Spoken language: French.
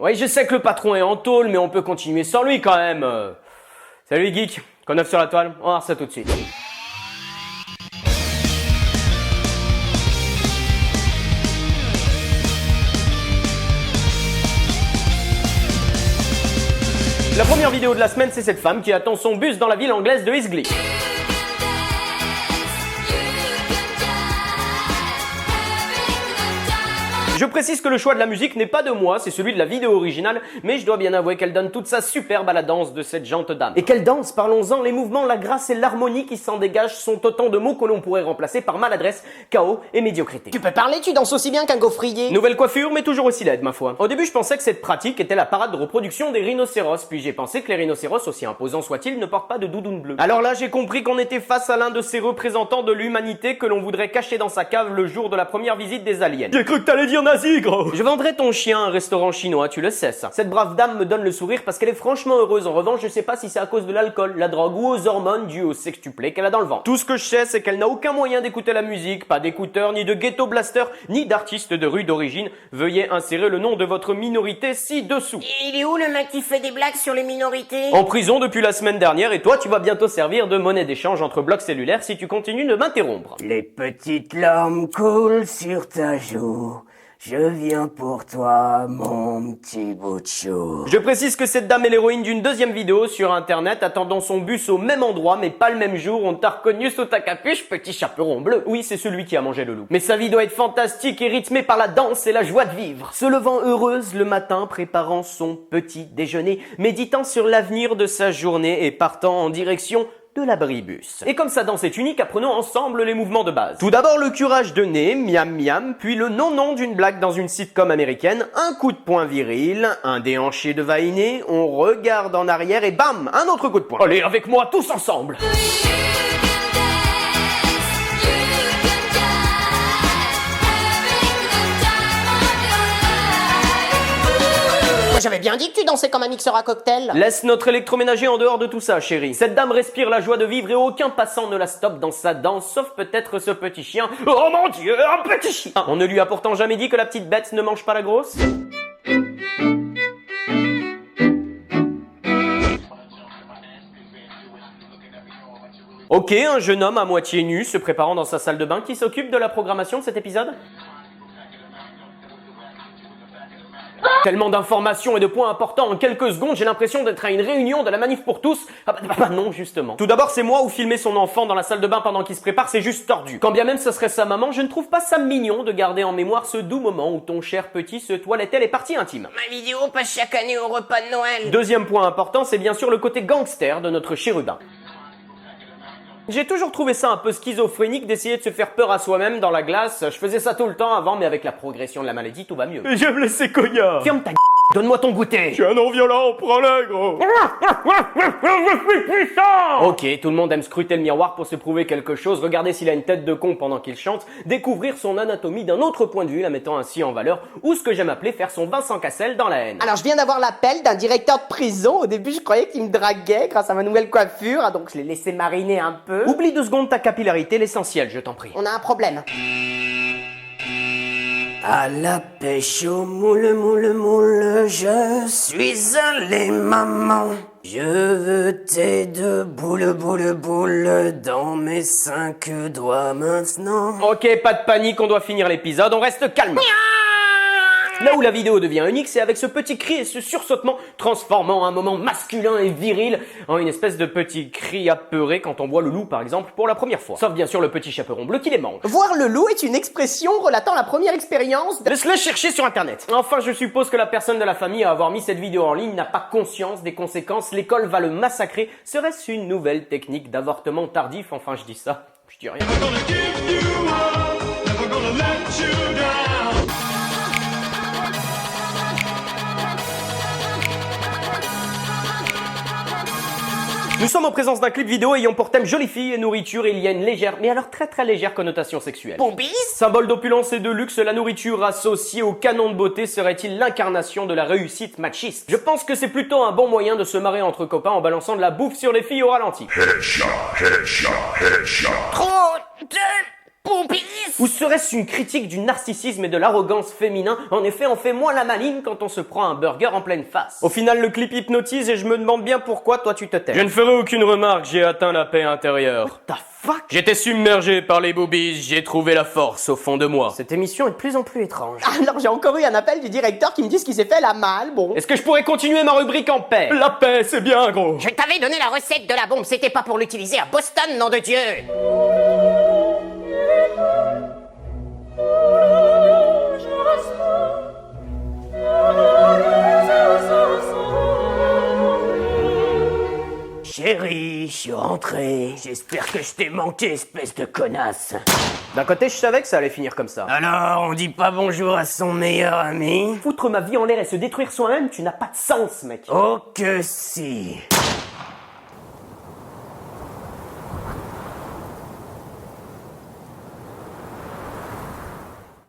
Oui, je sais que le patron est en tôle, mais on peut continuer sans lui quand même. Salut les geeks, qu'on neuf sur la toile, on va voir ça tout de suite. La première vidéo de la semaine, c'est cette femme qui attend son bus dans la ville anglaise de Eastleigh. Je précise que le choix de la musique n'est pas de moi, c'est celui de la vidéo originale, mais je dois bien avouer qu'elle donne toute sa superbe à la danse de cette jante dame. Et quelle danse, parlons-en, les mouvements, la grâce et l'harmonie qui s'en dégagent sont autant de mots que l'on pourrait remplacer par maladresse, chaos et médiocrité. Tu peux parler, tu danses aussi bien qu'un gaufrier. Nouvelle coiffure, mais toujours aussi laide, ma foi. Au début, je pensais que cette pratique était la parade de reproduction des rhinocéros, puis j'ai pensé que les rhinocéros, aussi imposants soient-ils, ne portent pas de doudoune bleue. Alors là, j'ai compris qu'on était face à l'un de ces représentants de l'humanité que l'on voudrait cacher dans sa cave le jour de la première visite des aliens. J'ai cru que t'allais dire nazi, gros. Je vendrais ton chien à un restaurant chinois, tu le sais ça. Cette brave dame me donne le sourire parce qu'elle est franchement heureuse. En revanche, je sais pas si c'est à cause de l'alcool, la drogue ou aux hormones dues au sextuplé qu'elle a dans le ventre. Tout ce que je sais, c'est qu'elle n'a aucun moyen d'écouter la musique, pas d'écouteurs, ni de ghetto blaster, ni d'artistes de rue d'origine. Veuillez insérer le nom de votre minorité ci-dessous. Il est où le mec qui fait des blagues sur les minorités? En prison depuis la semaine dernière et toi, tu vas bientôt servir de monnaie d'échange entre blocs cellulaires si tu continues de m'interrompre. Les petites larmes coulent sur ta joue. Je viens pour toi, mon petit bout de chou. Je précise que cette dame est l'héroïne d'une deuxième vidéo sur internet, attendant son bus au même endroit, mais pas le même jour. On t'a reconnu sous ta capuche, petit chaperon bleu. Oui, c'est celui qui a mangé le loup. Mais sa vie doit être fantastique et rythmée par la danse et la joie de vivre. Se levant heureuse le matin, préparant son petit déjeuner, méditant sur l'avenir de sa journée et partant en direction de l'abribus. Et comme sa danse est unique, apprenons ensemble les mouvements de base. Tout d'abord le curage de nez, miam miam, puis le non-non d'une blague dans une sitcom américaine, un coup de poing viril, un déhanché de vainé, on regarde en arrière et bam, un autre coup de poing. Allez, avec moi, tous ensemble. J'avais bien dit que tu dansais comme un mixeur à cocktail. Laisse notre électroménager en dehors de tout ça, chérie. Cette dame respire la joie de vivre et aucun passant ne la stoppe dans sa danse, sauf peut-être ce petit chien. Oh mon Dieu, un petit chien! On ne lui a pourtant jamais dit que la petite bête ne mange pas la grosse? Ok, un jeune homme à moitié nu se préparant dans sa salle de bain qui s'occupe de la programmation de cet épisode? Tellement d'informations et de points importants en quelques secondes, j'ai l'impression d'être à une réunion de la manif pour tous. Ah bah non, justement. Tout d'abord, c'est moi où filmer son enfant dans la salle de bain pendant qu'il se prépare, c'est juste tordu. Quand bien même ce serait sa maman, je ne trouve pas ça mignon de garder en mémoire ce doux moment où ton cher petit se toilettait les parties intimes. Ma vidéo passe chaque année au repas de Noël. Deuxième point important, c'est bien sûr le côté gangster de notre chérubin. J'ai toujours trouvé ça un peu schizophrénique d'essayer de se faire peur à soi-même dans la glace. Je faisais ça tout le temps avant, mais avec la progression de la maladie, tout va mieux. J'aime les séquoias. Ferme ta donne-moi ton goûter. Je suis un non-violent, prends-le, gros. Je suis puissant. Ok, tout le monde aime scruter le miroir pour se prouver quelque chose, regarder s'il a une tête de con pendant qu'il chante, découvrir son anatomie d'un autre point de vue, la mettant ainsi en valeur, ou ce que j'aime appeler faire son Vincent Cassel dans la haine. Alors je viens d'avoir l'appel d'un directeur de prison. Au début je croyais qu'il me draguait grâce à ma nouvelle coiffure, donc je l'ai laissé mariner un peu. Oublie 2 secondes ta capillarité, l'essentiel, je t'en prie. On a un problème. À la pêche au moule, moule, moule, je suis allé, maman. Je veux tes 2 boules, boules, boules dans mes 5 doigts maintenant. Ok, pas de panique, on doit finir l'épisode, on reste calme. Là où la vidéo devient unique, c'est avec ce petit cri et ce sursautement transformant un moment masculin et viril en une espèce de petit cri apeuré quand on voit le loup par exemple pour la première fois. Sauf bien sûr le petit chaperon bleu qui les mange. Voir le loup est une expression relatant la première expérience de... Laisse-le chercher sur internet. Enfin, je suppose que la personne de la famille à avoir mis cette vidéo en ligne n'a pas conscience des conséquences. L'école va le massacrer. Serait-ce une nouvelle technique d'avortement tardif? Enfin, je dis ça, je dis rien. Nous sommes en présence d'un clip vidéo ayant pour thème jolie fille et nourriture et il y a une légère, mais alors très légère connotation sexuelle. Boobies? Symbole d'opulence et de luxe, la nourriture associée au canon de beauté serait-il l'incarnation de la réussite machiste? Je pense que c'est plutôt un bon moyen de se marrer entre copains en balançant de la bouffe sur les filles au ralenti. Headshot, headshot, headshot. Trop de boobies? Ou serait-ce une critique du narcissisme et de l'arrogance féminin? En effet, on fait moins la maline quand on se prend un burger en pleine face. Au final, le clip hypnotise et je me demande bien pourquoi toi tu te tais. Je ne ferai aucune remarque, j'ai atteint la paix intérieure. What the fuck? J'étais submergé par les boobies, j'ai trouvé la force au fond de moi. Cette émission est de plus en plus étrange. Alors j'ai encore eu un appel du directeur qui me dit qu'il s'est fait la malle, bon. Est-ce que je pourrais continuer ma rubrique en paix? La paix, c'est bien gros. Je t'avais donné la recette de la bombe, c'était pas pour l'utiliser à Boston, nom de Dieu. Chérie, je suis rentré. J'espère que je t'ai manqué, espèce de connasse. D'un côté, je savais que ça allait finir comme ça. Alors, on dit pas bonjour à son meilleur ami? Foutre ma vie en l'air et se détruire soi-même, tu n'as pas de sens, mec. Oh que si.